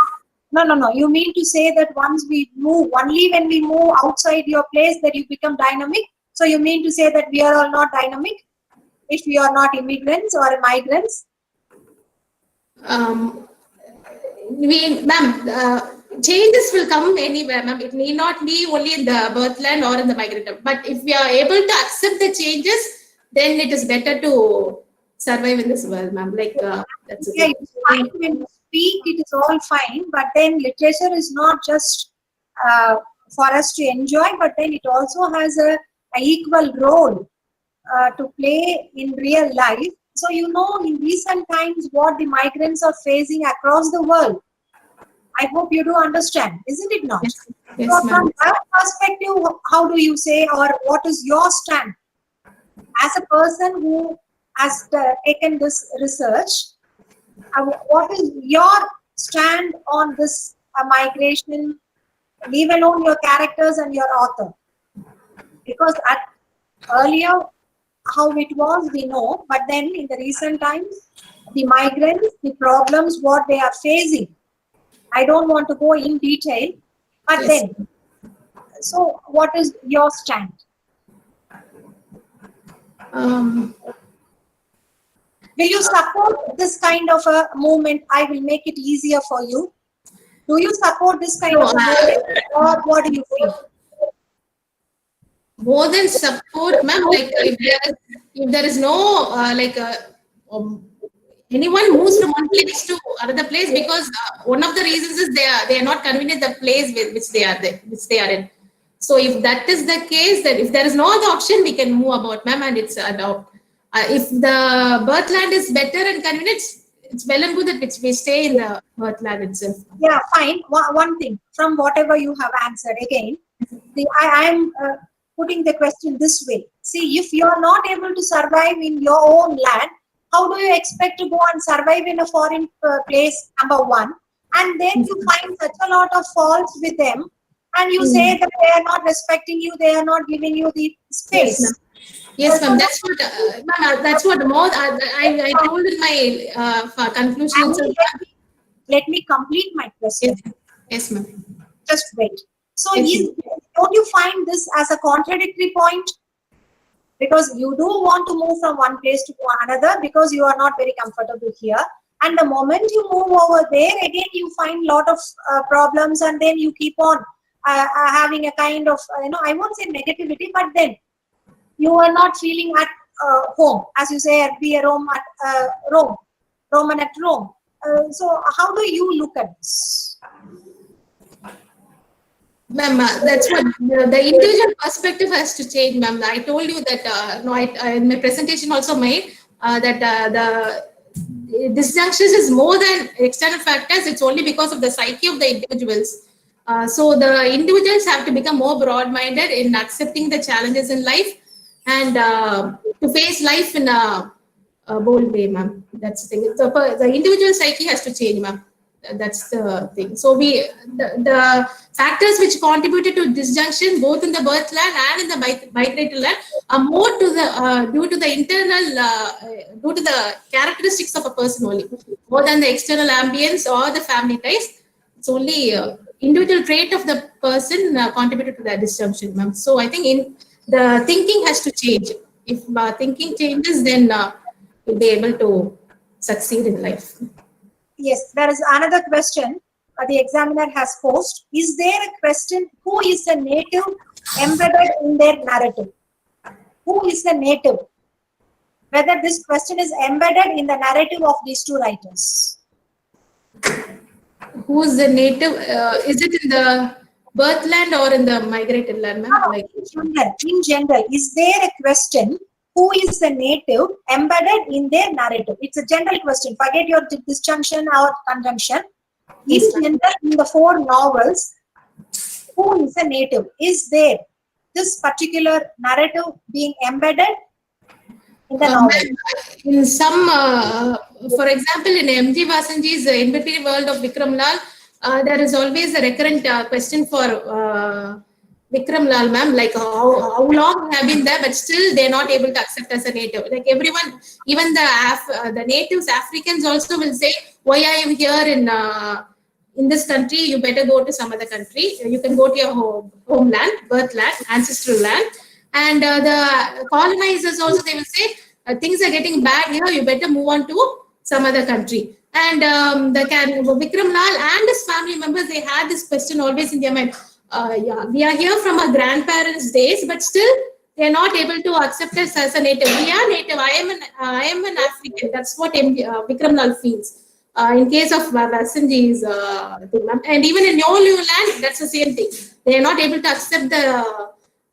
No. You mean to say that once we move, only when we move outside your place that you become dynamic? So you mean to say that we are all not dynamic if we are not immigrants or migrants? Changes will come anywhere, ma'am. It need not be only in the birthland or in the migrated. But if we are able to accept the changes, then it is better to survive in this world, ma'am. Like that's the Yeah, thing. it's fine when you speak, it is all fine, but then literature is not just for us to enjoy, but then it also has a equal role to play in real life. So, in recent times, what the migrants are facing across the world, I hope you do understand, isn't it not? Yes, yes, So, ma'am. from that perspective, how do you say, or what is your stand as a person who has taken this research? What is your stand on this migration, leave alone your characters and your author? Because earlier, how it was, we know, but then in the recent times, the migrants, the problems, what they are facing. I don't want to go in detail, but Yes. then, so what is your stand? Will you support this kind of a movement? I will make it easier for you. Do you support this kind of a movement, or what do you feel? More than support, ma'am. Like if there is no anyone moves from one place to another place, because one of the reasons is they are not convenient the place with which they are there, which they are in. So if that is the case, then if there is no other option, we can move about, ma'am, and it's adopt. If the birthland is better and convenient, it's well and good that we stay in the birthland itself. Yeah, fine. One thing from whatever you have answered again, I am putting the question this way. See, if you are not able to survive in your own land, how do you expect to go and survive in a foreign place, number one? And then you find such a lot of faults with them, and you say that they are not respecting you, they are not giving you the space. Yes, ma'am. Yes, ma'am. That's what, ma'am. That's what more. I told in my conclusion. Let me complete my question. Yes, ma'am. Just wait. So, Yes, don't you find this as a contradictory point? Because you do want to move from one place to another because you are not very comfortable here. And the moment you move over there, again, you find a lot of problems, and then you keep on having a kind of, I won't say negativity, but then you are not feeling at home, as you say, be a Roman at Rome. So, how do you look at this? Ma'am, that's what the individual perspective has to change, ma'am. I told you that I in my presentation also made that the disjunctions is more than external factors. It's only because of the psyche of the individuals. So the individuals have to become more broad-minded in accepting the challenges in life, and to face life in a bold way, ma'am. That's the thing. The individual psyche has to change, ma'am. That's the thing. So the factors which contributed to disjunction both in the birthland and in the migrated land are more to the due to the internal due to the characteristics of a person only, more than the external ambience or the family ties. It's only individual trait of the person contributed to that disjunction, ma'am. So I think the thinking has to change. If thinking changes, then we'll be able to succeed in life. Yes, there is another question the examiner has posed. Is there a question, who is a native embedded in their narrative? Who is the native? Whether this question is embedded in the narrative of these two writers. Who's the native? Is it in the birth land or in the migrated land, ma'am? No, in general, is there a question, who is the native embedded in their narrative? It's a general question. Forget your disjunction or conjunction. In general, in the 4 novels, who is a native? Is there this particular narrative being embedded in the novel? In some, for example, in M.G. Vasanji's In Between World of Vikram Lal, there is always a recurrent question for Vikram Lal, ma'am, like how long have been there, but still they're not able to accept as a native. Like everyone, even the natives, Africans also will say, why I am here in this country, you better go to some other country. You can go to your homeland, birth land, ancestral land. And the colonizers also, they will say, things are getting bad here, you better move on to some other country. And Vikram Lal and his family members, they had this question always in their mind. Yeah, we are here from our grandparents' days, but still they're not able to accept us as a native. We are native. I am an African. That's what Vikram Lal feels. In case of Vasanji's thing, and even in New Land, that's the same thing. They are not able to accept the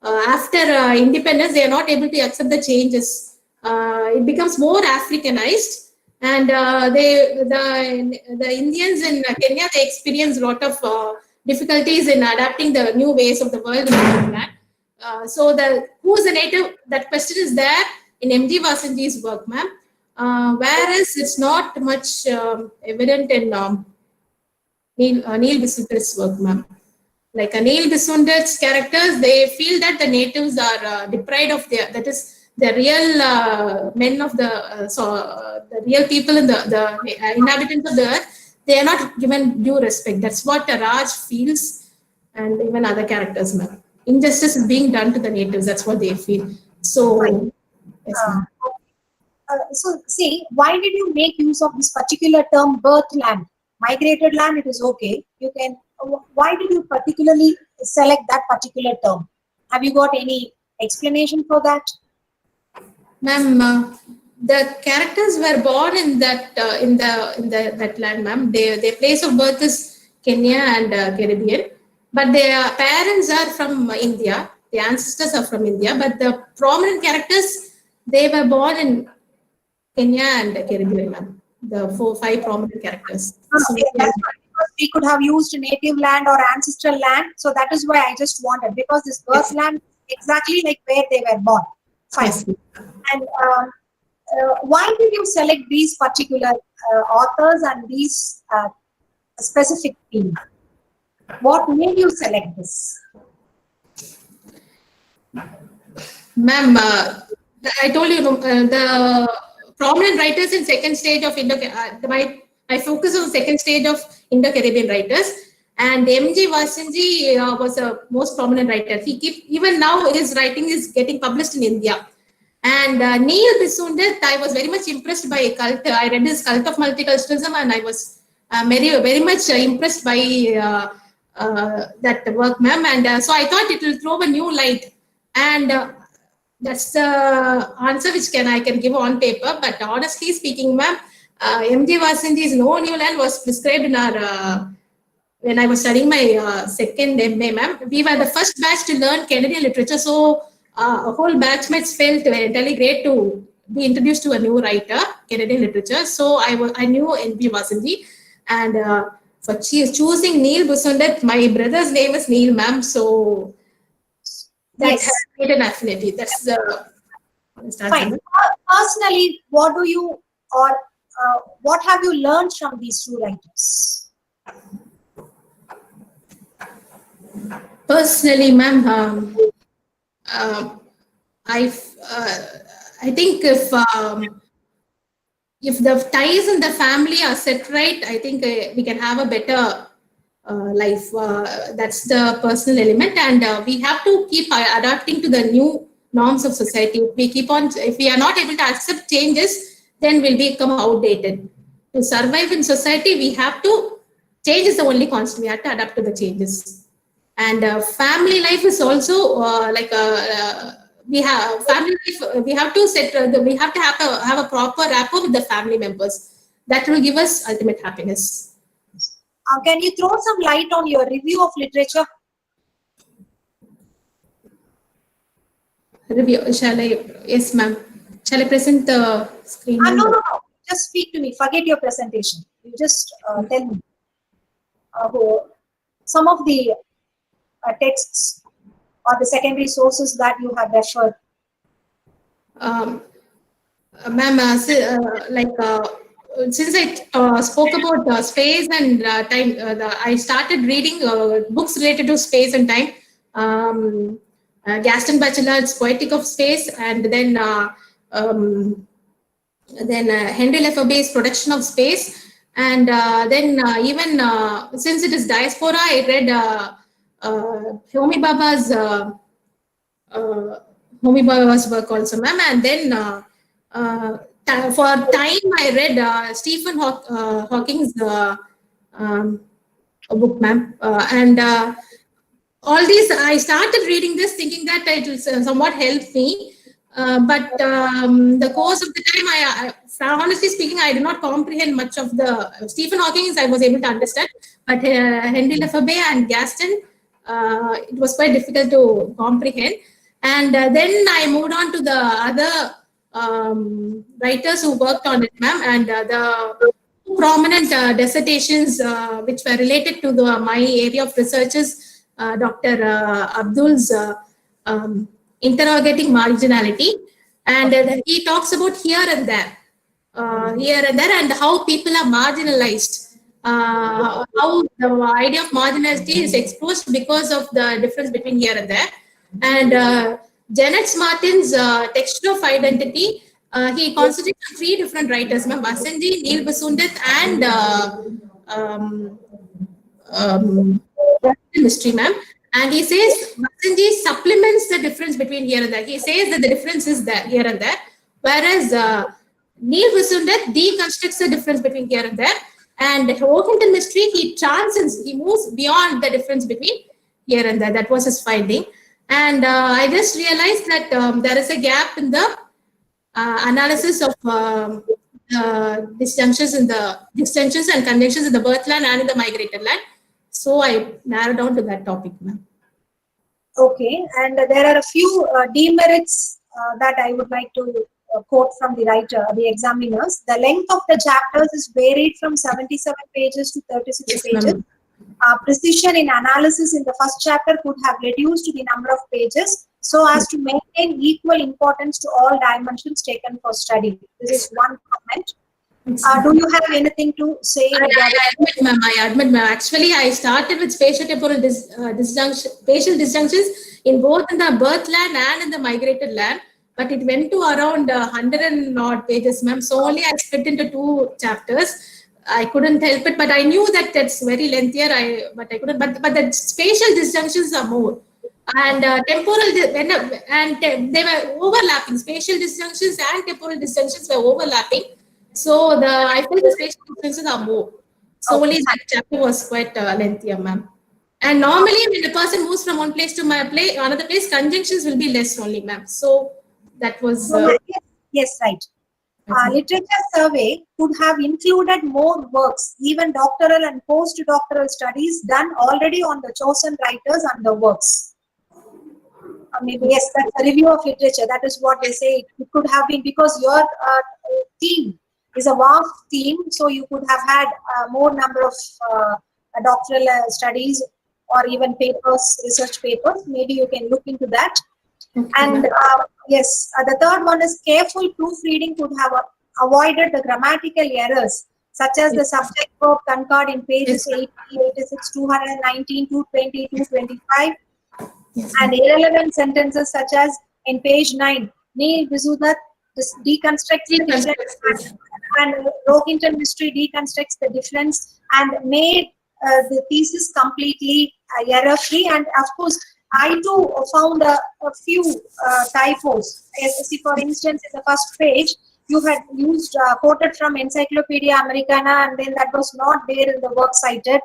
after independence. They are not able to accept the changes. It becomes more Africanized, and the Indians in Kenya, they experience a lot of difficulties in adapting the new ways of the world in New Land. So who is the native? That question is there in M.G. Vasanji's work, ma'am. Whereas it's not much evident in Neil Bisundar's work, ma'am. Like Neil Bisundar's characters, they feel that the natives are deprived of that is the real men of the real people in the inhabitants of the earth. They are not given due respect. That's what Raj feels, and even other characters, ma'am. Injustice is being done to the natives. That's what they feel. So, yes, ma'am. So see, why did you make use of this particular term, birth land? Migrated land, it is okay. You can. Why did you particularly select that particular term? Have you got any explanation for that? Ma'am, the characters were born in that that land, ma'am. Their place of birth is Kenya and Caribbean, but their parents are from India. The ancestors are from India, but the prominent characters, they were born in Kenya and Caribbean, ma'am. The 4-5 prominent characters. We could have used native land or ancestral land, so that is why I just wanted, because this birth land exactly like where they were born. Fine. Yes. And why did you select these particular authors and these specific themes? What made you select this? Ma'am, I told you the prominent writers in second stage of I focus on second stage of Indo-Caribbean writers, and M.G. Vasanji was a most prominent writer. Even now his writing is getting published in India. And Neil Bisundar, I was very much impressed by Cult. I read his Cult of Multiculturalism, and I was very much impressed by that work, ma'am. And so I thought it will throw a new light. And that's the answer which I can give on paper. But honestly speaking, ma'am, M.G. Vasanji's No New Land was prescribed in our when I was studying my second MA, ma'am. We were the first batch to learn Canadian literature, so a whole batchmates felt entirely great to be introduced to a new writer, Canadian literature. So I knew M.G. Vasanji, and for choosing Neil Bisundar, my brother's name is Neil, ma'am. So that has made an affinity. That's the fine. Personally, what do you or what have you learned from these two writers? Personally, ma'am, I think if the ties in the family are set right, I think we can have a better life. That's the personal element, and we have to keep adapting to the new norms of society. If we are not able to accept changes, then we'll become outdated. to survive in society, we have to, change is the only constant. We have to adapt to the changes. And family life is also we have family life. We have to set. We have to have a proper rapport with the family members. That will give us ultimate happiness. Can you throw some light on your review of literature? Review. Shall I? Yes, ma'am. Shall I present the screen? No. Just speak to me. Forget your presentation. You just tell me some of the texts or the secondary sources that you have referred. Ma'am, since I spoke about space and time, I started reading books related to space and time. Gaston Bachelard's Poetic of Space, and then Henry Lefebvre's Production of Space, and then even since it is diaspora, I read Homi Bhabha's work also, ma'am, and then for time I read Stephen Hawking's book, ma'am, and all these I started reading this thinking that it will somewhat help me. But the course of the time, honestly speaking, I did not comprehend much of the Stephen Hawking. I was able to understand, but Henry Lefebvre and Gaston, it was quite difficult to comprehend. And then I moved on to the other writers who worked on it, ma'am, and the prominent dissertations which were related to my area of researches. Dr. Abdul's Interrogating Marginality, and he talks about here and there, and how people are marginalized, how the idea of marginality is exposed because of the difference between here and there. And Janet Martin's Texture of Identity, he constitutes 3 different writers, Vasanji, Neil Basundath, and Mystery, ma'am. And he says Vasanji supplements the difference between here and there. He says that the difference is there, here and there, whereas Neil Basundath deconstructs the difference between here and there. And Workington Mystery, he transcends, he moves beyond the difference between here and there. That was his finding. And I just realized that there is a gap in the analysis of disjunctions and conjunctions in the birthland and in the migrated land. So I narrowed down to that topic, ma'am. Okay, and there are a few demerits that I would like to quote from the writer, the examiners. The length of the chapters is varied from 77 pages to 36 pages. Precision in analysis in the first chapter could have reduced the number of pages so as to maintain equal importance to all dimensions taken for study. This is one comment. Do you have anything to say? I admit, ma'am. Actually, I started with spatial temporal spatial disjunctions in both in the birth land and in the migrated land, but it went to around 100 and odd pages, ma'am. So only I split into 2 chapters. I couldn't help it, but I knew that that's very lengthier. But I couldn't. But the spatial disjunctions are more, and temporal they were overlapping. Spatial disjunctions and temporal disjunctions were overlapping. So I feel the spatial differences are more. So only that chapter was quite lengthier, ma'am. And normally when the person moves from one place to another place, conjunctions will be less only, ma'am. So that was... yes, right. Literature survey could have included more works, even doctoral and postdoctoral studies done already on the chosen writers and the works. Maybe yes, that's a review of literature. That is what they say. It could have been because your theme is a vast theme, so you could have had more number of doctoral studies or even papers, research papers. Maybe you can look into that. Okay. And yes, the third one is careful proofreading could have avoided the grammatical errors, such as the subject verb concord in pages 80, 86, 219, 220, 225, and irrelevant sentences such as in page 9, Neil Basundath deconstructs the difference, and Workington Mystery deconstructs the difference and made the thesis completely error-free. And of course, I too found a few typos. See, for instance, in the first page, you had used quoted from Encyclopedia Americana, and then that was not there in the work cited.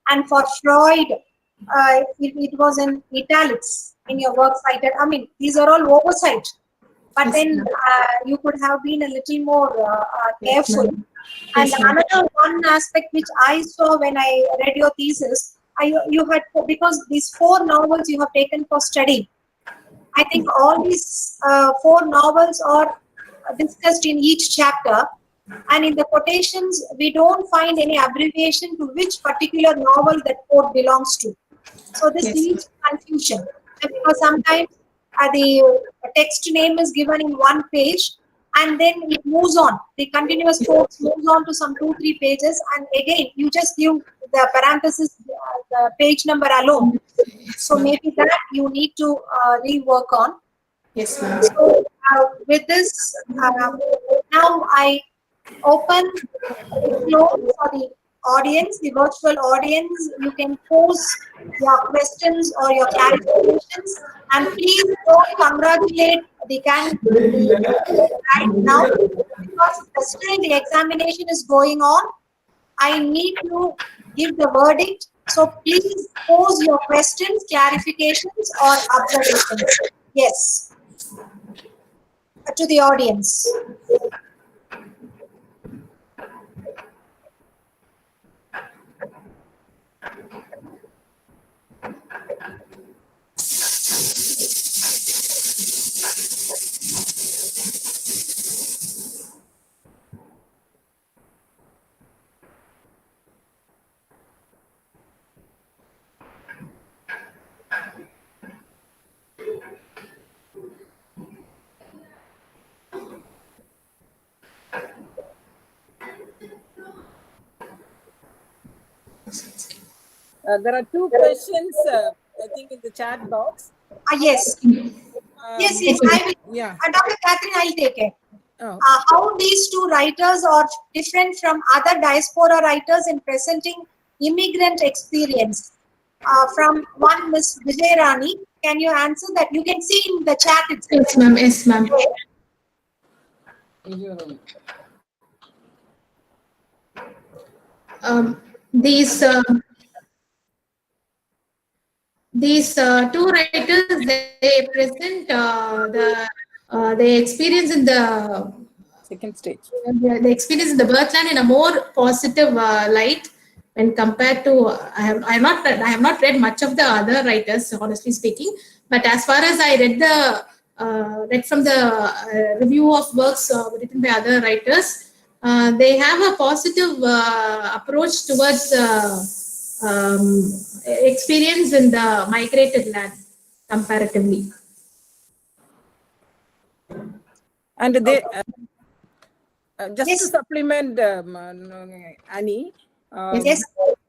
And for Freud, it was in italics in your work cited. I mean, these are all oversight. But Yes, then ma'am. you could have been a little more Yes, careful. ma'am. And Yes, ma'am. another one aspect which I saw when I read your thesis, you had, because these 4 novels you have taken for study, I think all these 4 novels are discussed in each chapter, and in the quotations we don't find any abbreviation to which particular novel that quote belongs to. So this Yes, leads to confusion, because sometimes the text name is given in one page and then it moves on. The continuous quotes moves on to some 2-3 pages, and again you just give the parenthesis, the page number alone. So ma'am. maybe that you need to rework on. Yes, ma'am. So with this, now I open the floor for the audience, the virtual audience. You can pose your questions or your clarifications, and please don't congratulate the candidate right now, because still the examination is going on. I need to give the verdict. So please pose your questions, clarifications, or observations. Yes, to the audience. There are 2 questions, I think, in the chat box. Yes. Yes, yes, I will. Yeah. Dr. Catherine, I'll take it. Oh. How these 2 writers are different from other diaspora writers in presenting immigrant experience. From one, Miss Vijay Rani, can you answer that? You can see in the chat itself. Yes, ma'am. Yes, ma'am. These 2 writers, they present the experience in the Second stage. the experience in the birthland in a more positive light when compared to I have not read much of the other writers, honestly speaking. But as far as I read from the review of works written by other writers, they have a positive approach towards experience in the migrated land comparatively. And they just Yes. to supplement Annie, Yes.